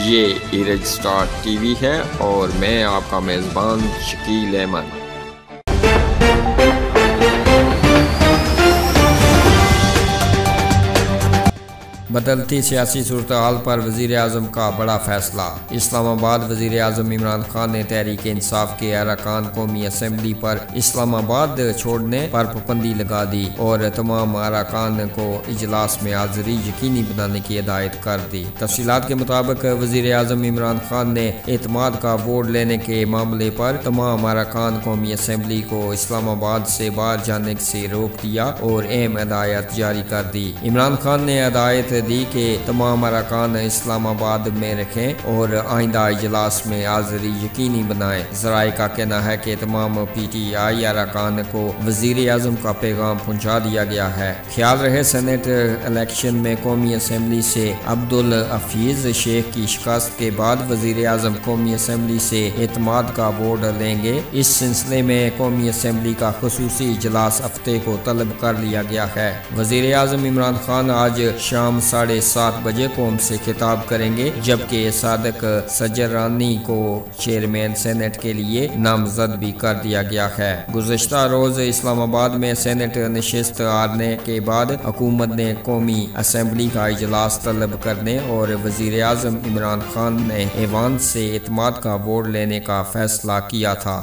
ये इरज star TV है और मैं आपका मेज़बान शकील अहमद। बदलती सियासी सूरत हाल पर वज़ीर आज़म का बड़ा फैसला। इस्लामाबाद वज़ीर आज़म इमरान खान ने तहरीक इंसाफ के अरकान कौमी असम्बली पर इस्लामाबाद छोड़ने पर पाबंदी लगा दी और तमाम अरकान को इजलास में हाज़िरी यकीनी बनाने की हिदायत कर दी। तफसीलात के मुताबिक वज़ीर आज़म इमरान खान ने एतमाद का वोट लेने के मामले पर तमाम अरकान कौमी असम्बली को इस्लामाबाद से बाहर जाने से रोक दिया और अहम हिदायत जारी कर दी। इमरान खान ने हिदायत दी कि तमाम अरकान इस्लामाबाद में रखें और आइंदा इजलास में हाज़िरी यकीनी बनाएं। ज़राए का कहना है कि तमाम PTI अरकान को वज़ीर आज़म का पैगाम पहुँचा दिया गया है। ख्याल रहे सेनेट इलेक्शन में कौमी असम्बली से अब्दुल हफीज़ शेख की शिकस्त के बाद वज़ीर आज़म कौमी असम्बली से एतमाद का वोट लेंगे। इस सिलसिले में कौमी असम्बली का खुसूसी इजलास हफ्ते को तलब कर लिया गया है। वज़ीर आज़म इमरान खान आज शाम 7:30 बजे कौम से खिताब करेंगे, जबकि सादिक सजरानी को चेयरमैन सेनेट के लिए नामजद भी कर दिया गया है। गुज़श्ता रोज इस्लामाबाद में सेनेट नशिस्त हारने के बाद हुकूमत ने कौमी असम्बली का इजलास तलब करने और वज़ीर आज़म इमरान खान ने ऐवान से एतमाद का वोट लेने का फैसला किया था।